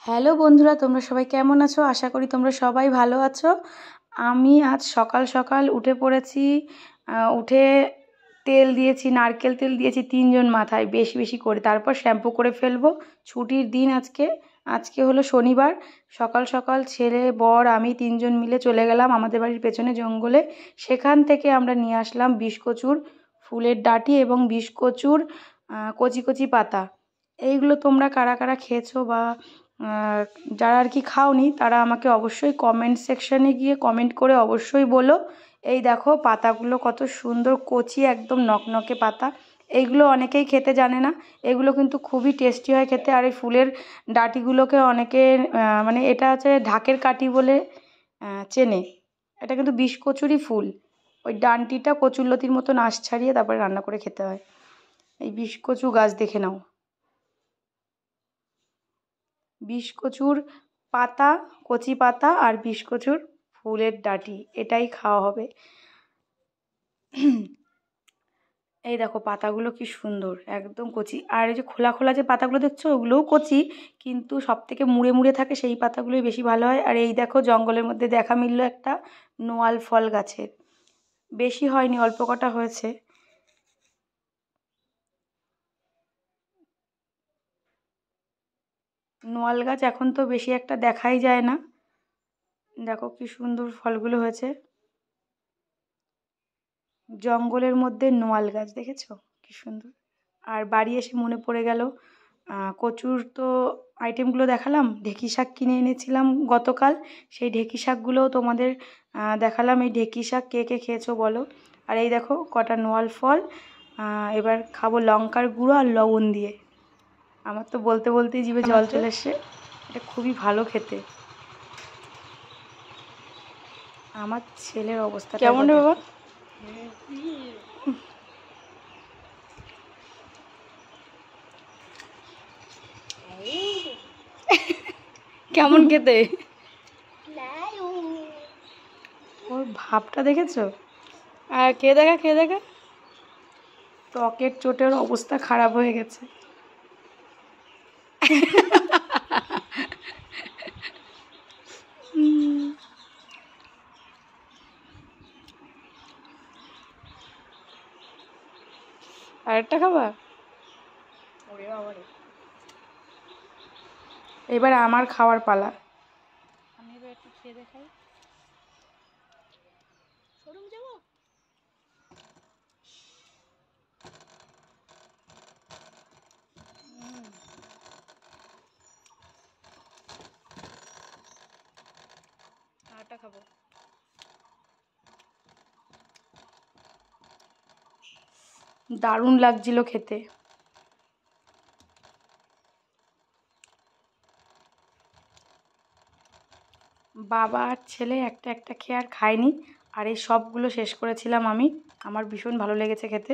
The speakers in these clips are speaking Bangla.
হ্যালো বন্ধুরা, তোমরা সবাই কেমন আছো? আশা করি তোমরা সবাই ভালো আছো। আমি আজ সকাল সকাল উঠে পড়েছি। উঠে তেল দিয়েছি, নারকেল তেল দিয়েছি 3জন মাথায় বেশি বেশি করে, তারপর শ্যাম্পু করে ফেলবো। ছুটির দিন আজকে। আজকে হলো শনিবার। সকাল সকাল ছেলে, বর, আমি 3জন মিলে চলে গেলাম আমাদের বাড়ির পেছনে জঙ্গলে। সেখান থেকে আমরা নিয়ে আসলাম বিষকচুর ফুলের ডাঁটি এবং বিষকচুর কচি কচি পাতা। এইগুলো তোমরা কারা কারা খেয়েছো বা যারা আর কি খাওনি তারা আমাকে অবশ্যই কমেন্ট সেকশানে গিয়ে কমেন্ট করে অবশ্যই বলো। এই দেখো পাতাগুলো কত সুন্দর কচি, একদম নকনকে পাতা। এইগুলো অনেকেই খেতে জানে না। এগুলো কিন্তু খুবই টেস্টি হয় খেতে। আর এই ফুলের ডাঁটিগুলোকে অনেকে মানে এটা হচ্ছে ঢাকের কাঠি বলে চেনে। এটা কিন্তু বিষকচুরই ফুল। ওই ডাঁটিটা কচুরলতির মতো আঁশ ছাড়িয়ে তারপরে রান্না করে খেতে হয়। এই বিষকচু গাছ দেখে নাও। বিষকচুর পাতা, কচি পাতা আর বিষকচুর ফুলের ডাঁটি, এটাই খাওয়া হবে। এই দেখো পাতাগুলো কি সুন্দর, একদম কচি। আর এই যে খোলা খোলা যে পাতাগুলো দেখছো ওগুলোও কচি, কিন্তু সব থেকে মুড়ে মুড়ে থাকে সেই পাতাগুলোই বেশি ভালো হয়। আর এই দেখো জঙ্গলের মধ্যে দেখা মিলল একটা নোয়াল ফল গাছের। বেশি হয়নি, অল্প কটা হয়েছে। নোয়াল গাছ এখন তো বেশি একটা দেখাই যায় না। দেখো কি সুন্দর ফলগুলো হয়েছে। জঙ্গলের মধ্যে নোয়াল গাছ দেখেছো কি সুন্দর। আর বাড়ি এসে মনে পড়ে গেল, কচুর তো আইটেমগুলো দেখালাম, ঢেঁকি শাক কিনে এনেছিলাম গতকাল। সেই ঢেঁকি শাকগুলোও তোমাদের দেখালাম। এই ঢেঁকি শাক কে কে খেয়েছো বলো। আর এই দেখো কটা নোয়াল ফল। এবার খাবো লঙ্কার গুঁড়ো আর লবণ দিয়ে। আমার তো বলতে বলতেই জিভে জল চলে এসছে। এটা খুবই ভালো খেতে। আমার ছেলের অবস্থা কেমন রে বাবা? কেমন খেতে? ওর ভাবটা দেখেছো? আর খেয়ে দেখা, খেয়ে দেখা। টকের চোটের অবস্থা খারাপ হয়ে গেছে। আরেকটা খাবা? এবার আমার খাওয়ার পালা। আমি এবার একটু খেয়ে দেখাই। আরেকটা খাবো। দারুণ লাগছিল খেতে। বাবা আর ছেলে একটা একটা খেয়ে আর খায়নি। আর এই সবগুলো শেষ করেছিলাম আমি। আমার ভীষণ ভালো লেগেছে খেতে।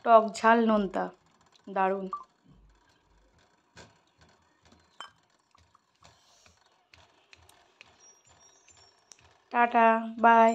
টক ঝাল নোনতা, দারুণ। Tata, by.